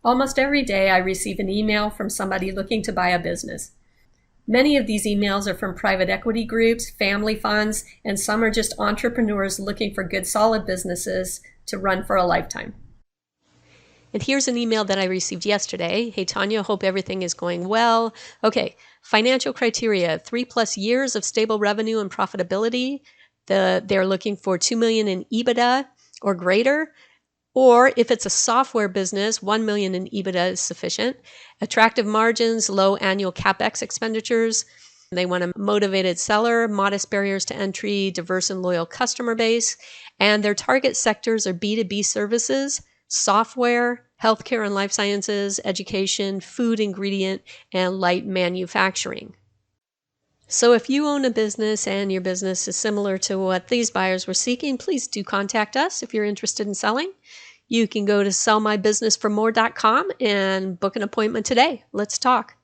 Almost every day I receive an email from somebody looking to buy a business. Many of these emails are from private equity groups, family funds, and some are just entrepreneurs looking for good, solid businesses to run for a lifetime. And here's an email that I received yesterday. Hey, Tawnya, hope everything is going well. Okay, financial criteria, 3+ years of stable revenue and profitability. They're looking for $2 million in EBITDA or greater. Or if it's a software business, $1 million in EBITDA is sufficient. Attractive margins, low annual CapEx expenditures. They want a motivated seller, modest barriers to entry, diverse and loyal customer base. And their target sectors are B2B services, software, healthcare and life sciences, education, food ingredient, and light manufacturing. So if you own a business and your business is similar to what these buyers were seeking, please do contact us if you're interested in selling. You can go to sellmybusinessformore.com and book an appointment today. Let's talk.